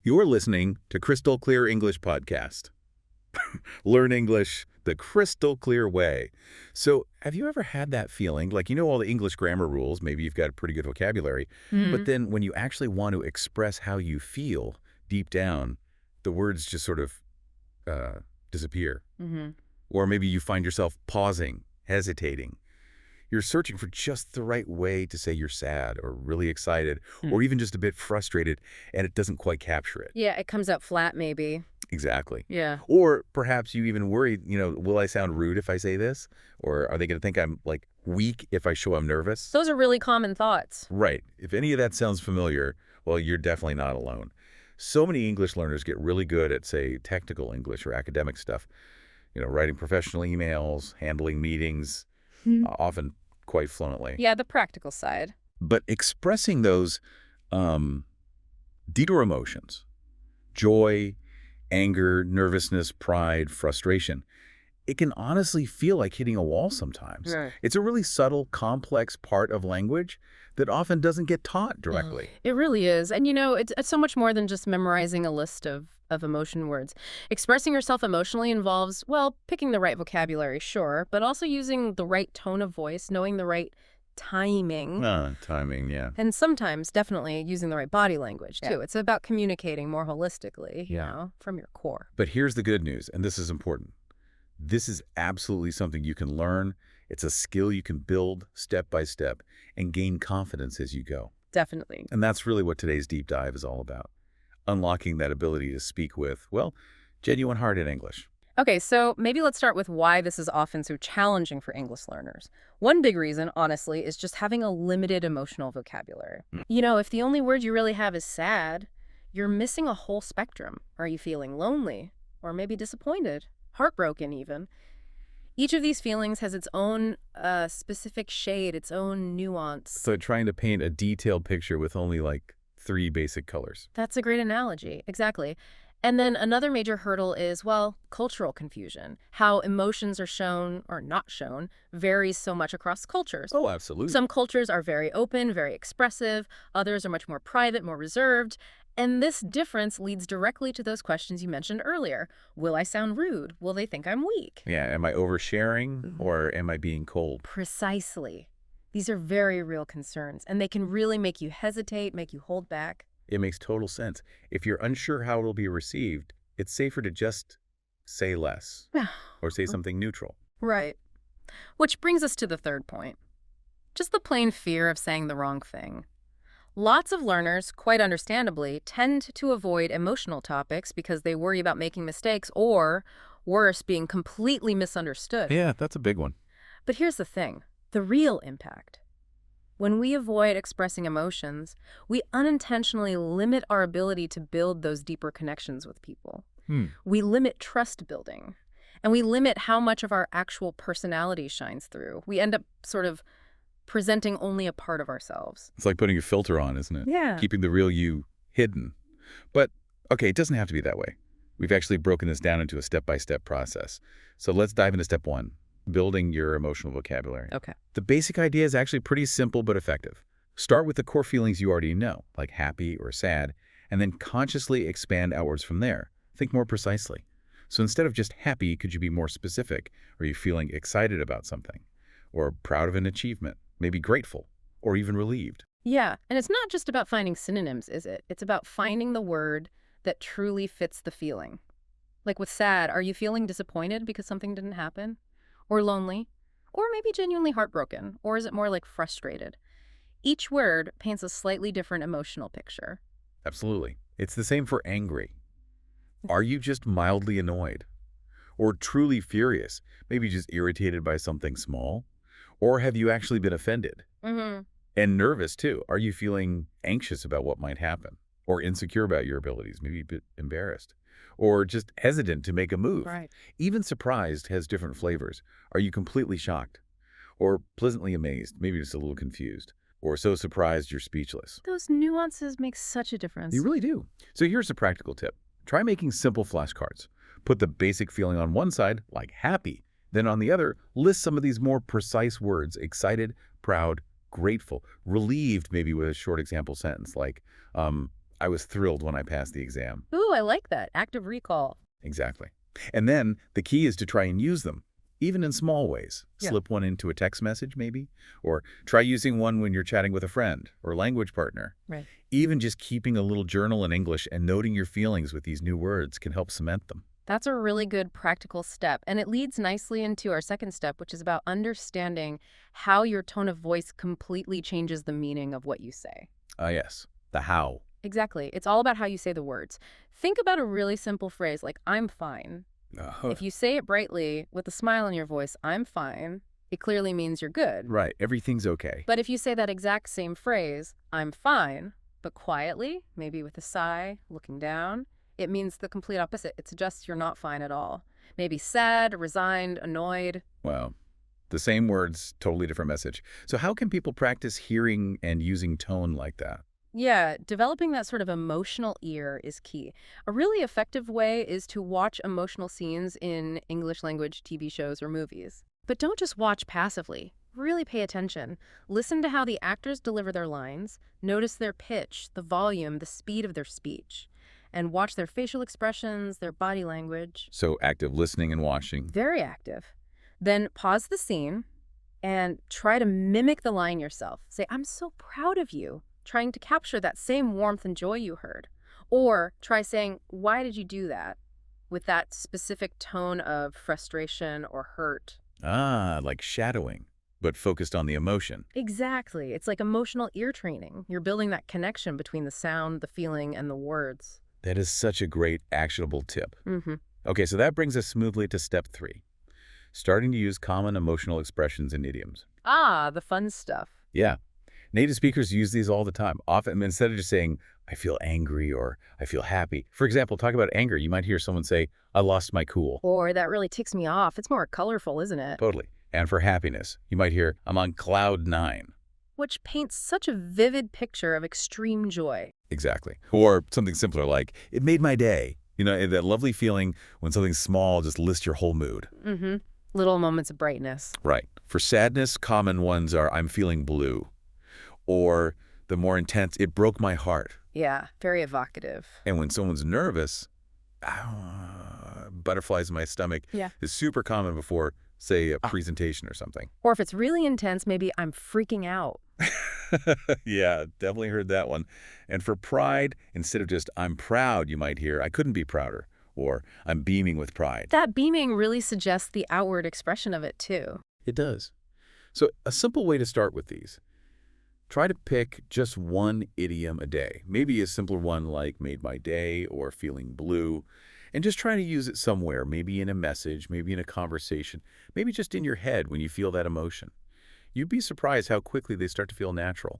You're listening to Crystal Clear English Podcast. Learn English the crystal clear way. So, have you ever had that feeling, like you know all the English grammar rules, maybe you've got a pretty good vocabulary, but Mhm. then when you actually want to express how you feel deep down, the words just sort of uh, disappear. Mhm. Or maybe you find yourself pausing, hesitating. You're searching for just the right way to say you're sad or really excited or even just a bit frustrated, and it doesn't quite capture it. Yeah, it comes out flat maybe. Exactly. Yeah. Or perhaps you even worry, will I sound rude if I say this? Or are they going to think I'm like weak if I show I'm nervous? Those are really common thoughts. Right. If any of that sounds familiar, well, you're definitely not alone. So many English learners get really good at, say, technical English or academic stuff, writing professional emails, handling meetings, often quite fluently. Yeah, the practical side. But expressing those um, deeper emotions, joy, anger, nervousness, pride, frustration, it can honestly feel like hitting a wall sometimes. Right. It's a really subtle, complex part of language that often doesn't get taught directly. It really is. And it's so much more than just memorizing a list of emotion words. Expressing yourself emotionally involves, well, picking the right vocabulary, sure, but also using the right tone of voice, knowing the right timing, Timing, yeah. and sometimes definitely using the right body language, too. Yeah. It's about communicating more holistically, Yeah. from your core. But here's the good news, and this is important. This is absolutely something you can learn. It's a skill you can build step by step and gain confidence as you go. Definitely. And that's really what today's deep dive is all about. Unlocking that ability to speak with, well, genuine heart in English. Okay, so maybe let's start with why this is often so challenging for English learners. One big reason, honestly, is just having a limited emotional vocabulary. If the only word you really have is sad, you're missing a whole spectrum. Are you feeling lonely? Or maybe disappointed? Heartbroken, even? Each of these feelings has its own specific shade, its own nuance. So trying to paint a detailed picture with only like 3 basic colors. That's a great analogy, exactly. And then another major hurdle is, well, cultural confusion. How emotions are shown or not shown varies so much across cultures. Oh, absolutely. Some cultures are very open, very expressive. Others are much more private, more reserved. And this difference leads directly to those questions you mentioned earlier. Will I sound rude? Will they think I'm weak? Yeah, am I oversharing or am I being cold? Precisely. These are very real concerns, and they can really make you hesitate, make you hold back. It makes total sense. If you're unsure how it'll be received, it's safer to just say less or say something neutral. Right. Which brings us to the third point. Just the plain fear of saying the wrong thing. Lots of learners, quite understandably, tend to avoid emotional topics because they worry about making mistakes or, worse, being completely misunderstood. Yeah, that's a big one. But here's the thing, the real impact. When we avoid expressing emotions, we unintentionally limit our ability to build those deeper connections with people. We limit trust building, and we limit how much of our actual personality shines through. We end up sort of presenting only a part of ourselves. It's like putting a filter on, isn't it? Yeah. Keeping the real you hidden. But, okay, it doesn't have to be that way. We've actually broken this down into a step-by-step process. So let's dive into step 1, building your emotional vocabulary. Okay. The basic idea is actually pretty simple but effective. Start with the core feelings you already know, like happy or sad, and then consciously expand outwards from there. Think more precisely. So instead of just happy, could you be more specific? Are you feeling excited about something? Or proud of an achievement? Maybe grateful? Or even relieved? Yeah, and it's not just about finding synonyms, is it? It's about finding the word that truly fits the feeling. Like with sad, are you feeling disappointed because something didn't happen? Or lonely? Or maybe genuinely heartbroken? Or is it more like frustrated? Each word paints a slightly different emotional picture. Absolutely. It's the same for angry. Are you just mildly annoyed? Or truly furious? Maybe just irritated by something small? Or have you actually been offended? Mm-hmm. And nervous, too. Are you feeling anxious about what might happen? Or insecure about your abilities? Maybe a bit embarrassed? Or just hesitant to make a move? Right. Even surprised has different flavors. Are you completely shocked? Or pleasantly amazed? Maybe just a little confused? Or so surprised you're speechless? Those nuances make such a difference. You really do. So here's a practical tip. Try making simple flashcards. Put the basic feeling on one side, like happy. Then on the other, list some of these more precise words: excited, proud, grateful, relieved, maybe with a short example sentence like, I was thrilled when I passed the exam. Ooh, I like that. Active recall. Exactly. And then the key is to try and use them, even in small ways. Yeah. Slip one into a text message, maybe, or try using one when you're chatting with a friend or language partner. Right. Even just keeping a little journal in English and noting your feelings with these new words can help cement them. That's a really good practical step, and it leads nicely into our second step, which is about understanding how your tone of voice completely changes the meaning of what you say. Ah, yes. The how. Exactly. It's all about how you say the words. Think about a really simple phrase like, I'm fine. Uh-huh. If you say it brightly with a smile on your voice, I'm fine, it clearly means you're good. Right. Everything's okay. But if you say that exact same phrase, I'm fine, but quietly, maybe with a sigh, looking down, it means the complete opposite. It suggests you're not fine at all. Maybe sad, resigned, annoyed. Wow. The same words, totally different message. So how can people practice hearing and using tone like that? Yeah, developing that sort of emotional ear is key. A really effective way is to watch emotional scenes in English language TV shows or movies. But don't just watch passively. Really pay attention. Listen to how the actors deliver their lines, notice their pitch, the volume, the speed of their speech, and watch their facial expressions, their body language. So active listening and watching. Very active. Then pause the scene and try to mimic the line yourself. Say, I'm so proud of you, trying to capture that same warmth and joy you heard. Or try saying, why did you do that? With that specific tone of frustration or hurt. Ah, like shadowing, but focused on the emotion. Exactly. It's like emotional ear training. You're building that connection between the sound, the feeling, and the words. That is such a great actionable tip. Mm-hmm. Okay, so that brings us smoothly to step 3. Starting to use common emotional expressions and idioms. Ah, the fun stuff. Yeah. Native speakers use these all the time. Often, instead of just saying, I feel angry or I feel happy. For example, talk about anger. You might hear someone say, I lost my cool. Or that really ticks me off. It's more colorful, isn't it? Totally. And for happiness, you might hear, I'm on cloud 9. Which paints such a vivid picture of extreme joy. Exactly. Or something simpler like, it made my day. You know, that lovely feeling when something small just lifts your whole mood. Mm-hmm. Little moments of brightness. Right. For sadness, common ones are, I'm feeling blue. Or the more intense, it broke my heart. Yeah, very evocative. And when someone's nervous, butterflies in my stomach is super common before, say, a presentation or something. Or if it's really intense, maybe I'm freaking out. Yeah, definitely heard that one. And for pride, instead of just I'm proud, you might hear I couldn't be prouder, or I'm beaming with pride. That beaming really suggests the outward expression of it, too. It does. So a simple way to start with these. Try to pick just one idiom a day, maybe a simpler one like made my day or feeling blue, and just try to use it somewhere, maybe in a message, maybe in a conversation, maybe just in your head when you feel that emotion. You'd be surprised how quickly they start to feel natural.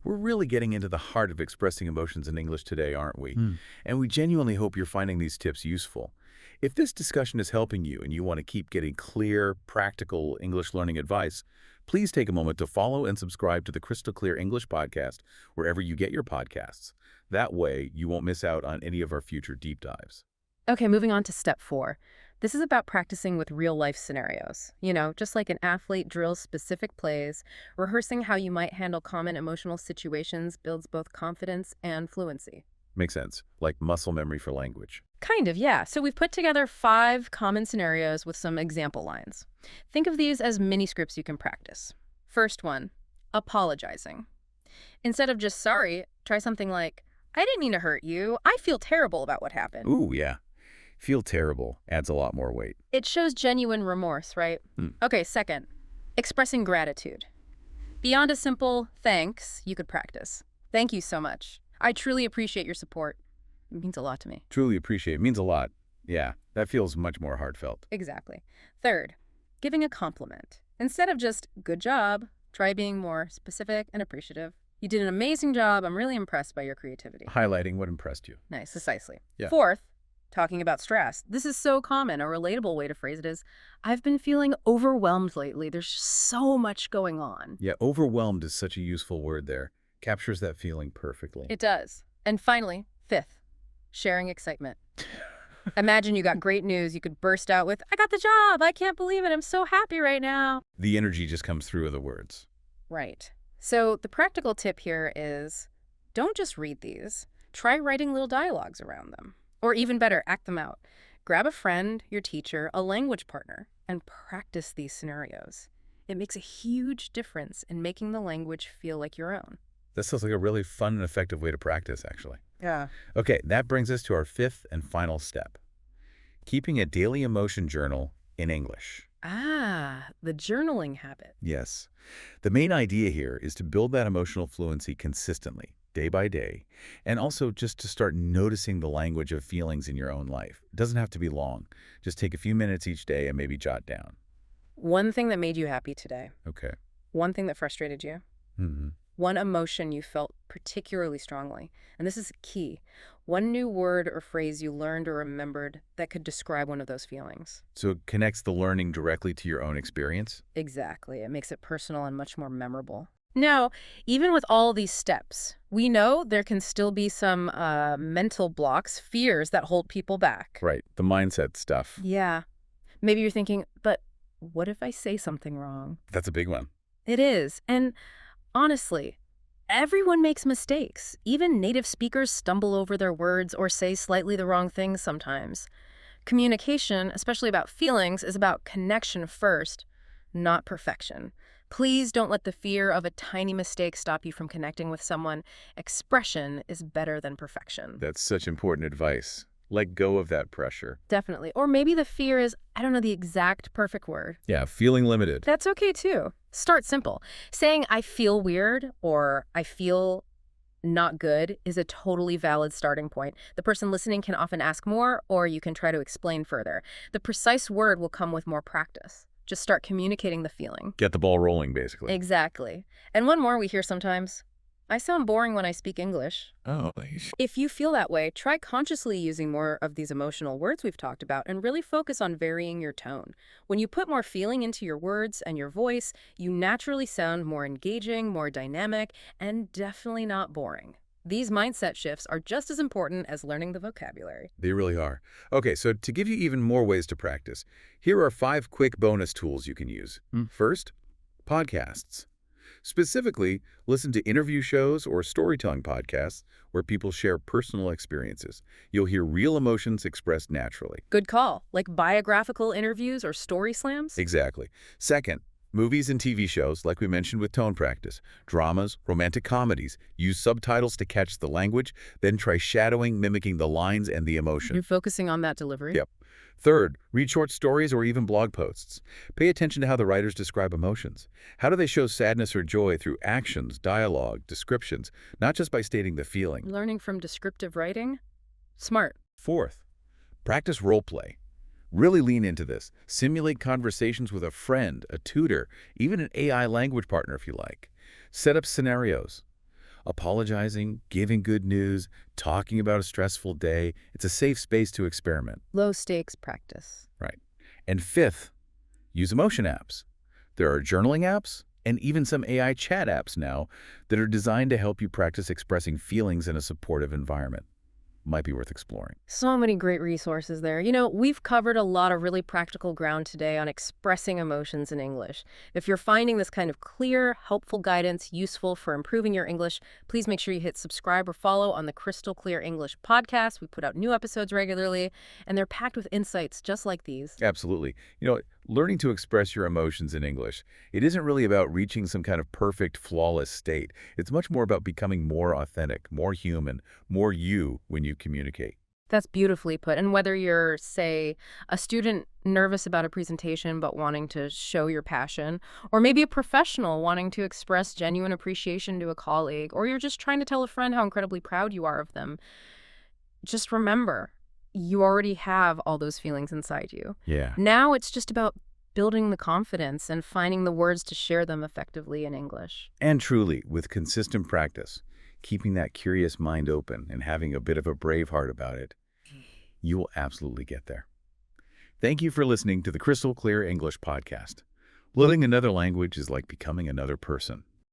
We're really getting into the heart of expressing emotions in English today, aren't we? And we genuinely hope you're finding these tips useful. If this discussion is helping you and you want to keep getting clear, practical English learning advice, please take a moment to follow and subscribe to the Crystal Clear English Podcast wherever you get your podcasts. That way, you won't miss out on any of our future deep dives. Okay, moving on to step 4. This is about practicing with real-life scenarios. You know, just like an athlete drills specific plays, rehearsing how you might handle common emotional situations builds both confidence and fluency. Makes sense, like muscle memory for language. Kind of, yeah. So we've put together 5 common scenarios with some example lines. Think of these as mini scripts you can practice. First one, apologizing. Instead of just sorry, try something like, I didn't mean to hurt you. I feel terrible about what happened. Ooh, yeah. Feel terrible adds a lot more weight. It shows genuine remorse, right? Okay, second, expressing gratitude. Beyond a simple thanks, you could practice. Thank you so much. I truly appreciate your support. It means a lot to me. Truly appreciate it. Means a lot. Yeah, that feels much more heartfelt. Exactly. Third, giving a compliment. Instead of just good job, try being more specific and appreciative. You did an amazing job. I'm really impressed by your creativity. Highlighting what impressed you. Nice, precisely. Yeah. Fourth, talking about stress. This is so common. A relatable way to phrase it is, I've been feeling overwhelmed lately. There's just so much going on. Yeah, overwhelmed is such a useful word there. Captures that feeling perfectly. It does. And finally, fifth, sharing excitement. Imagine you got great news. You could burst out with, I got the job. I can't believe it. I'm so happy right now. The energy just comes through with the words. Right. So the practical tip here is, don't just read these. Try writing little dialogues around them. Or even better, act them out. Grab a friend, your teacher, a language partner, and practice these scenarios. It makes a huge difference in making the language feel like your own. That sounds like a really fun and effective way to practice, actually. Yeah. Okay, that brings us to our fifth and final step. Keeping a daily emotion journal in English. Ah, the journaling habit. Yes. The main idea here is to build that emotional fluency consistently, day by day, and also just to start noticing the language of feelings in your own life. It doesn't have to be long. Just take a few minutes each day and maybe jot down. One thing that made you happy today. Okay. One thing that frustrated you. Mm-hmm. One emotion you felt particularly strongly. And this is key. One new word or phrase you learned or remembered that could describe one of those feelings. So it connects the learning directly to your own experience? Exactly. It makes it personal and much more memorable. Now, even with all these steps, we know there can still be some mental blocks, fears that hold people back. Right. The mindset stuff. Yeah. Maybe you're thinking, but what if I say something wrong? That's a big one. It is. And honestly, everyone makes mistakes. Even native speakers stumble over their words or say slightly the wrong things sometimes. Communication, especially about feelings, is about connection first, not perfection. Please don't let the fear of a tiny mistake stop you from connecting with someone. Expression is better than perfection. That's such important advice. Let go of that pressure. Definitely. Or maybe the fear is, I don't know the exact perfect word. Yeah, feeling limited. That's okay too. Start simple. Saying I feel weird or I feel not good is a totally valid starting point. The person listening can often ask more, or you can try to explain further. The precise word will come with more practice. Just start communicating the feeling. Get the ball rolling, basically. Exactly. And one more we hear sometimes. I sound boring when I speak English. Oh, If you feel that way, try consciously using more of these emotional words we've talked about and really focus on varying your tone. When you put more feeling into your words and your voice, you naturally sound more engaging, more dynamic, and definitely not boring. These mindset shifts are just as important as learning the vocabulary. they really are. Okay, so to give you even more ways to practice, here are 5 quick bonus tools you can use. First, podcasts. Specifically, listen to interview shows or storytelling podcasts where people share personal experiences. You'll hear real emotions expressed naturally. Good call. Like biographical interviews or story slams? Exactly. Second, movies and TV shows, like we mentioned with tone practice, dramas, romantic comedies. Use subtitles to catch the language, then try shadowing, mimicking the lines and the emotion. You're focusing on that delivery? Yep. Third, read short stories or even blog posts. Pay attention to how the writers describe emotions. How do they show sadness or joy through actions, dialogue, descriptions, not just by stating the feeling? Learning from descriptive writing? Smart. Fourth, practice role play. Really lean into this. Simulate conversations with a friend, a tutor, even an AI language partner if you like. Set up scenarios. Apologizing, giving good news, talking about a stressful day. It's a safe space to experiment. Low stakes practice. Right. And fifth, use emotion apps. There are journaling apps and even some AI chat apps now that are designed to help you practice expressing feelings in a supportive environment. Might be worth exploring. So many great resources there. You know, we've covered a lot of really practical ground today on expressing emotions in English. If you're finding this kind of clear, helpful guidance useful for improving your English, please make sure you hit subscribe or follow on the Crystal Clear English podcast. We put out new episodes regularly, and they're packed with insights just like these. Absolutely. You know, learning to express your emotions in English, it isn't really about reaching some kind of perfect, flawless state. It's much more about becoming more authentic, more human, more you when you communicate. That's beautifully put. And whether you're, say, a student nervous about a presentation but wanting to show your passion, or maybe a professional wanting to express genuine appreciation to a colleague, or you're just trying to tell a friend how incredibly proud you are of them, just remember, you already have all those feelings inside you. Yeah. Now it's just about building the confidence and finding the words to share them effectively in English. And truly, with consistent practice, keeping that curious mind open and having a bit of a brave heart about it, you will absolutely get there. Thank you for listening to the Crystal Clear English podcast. Learning another language is like becoming another person.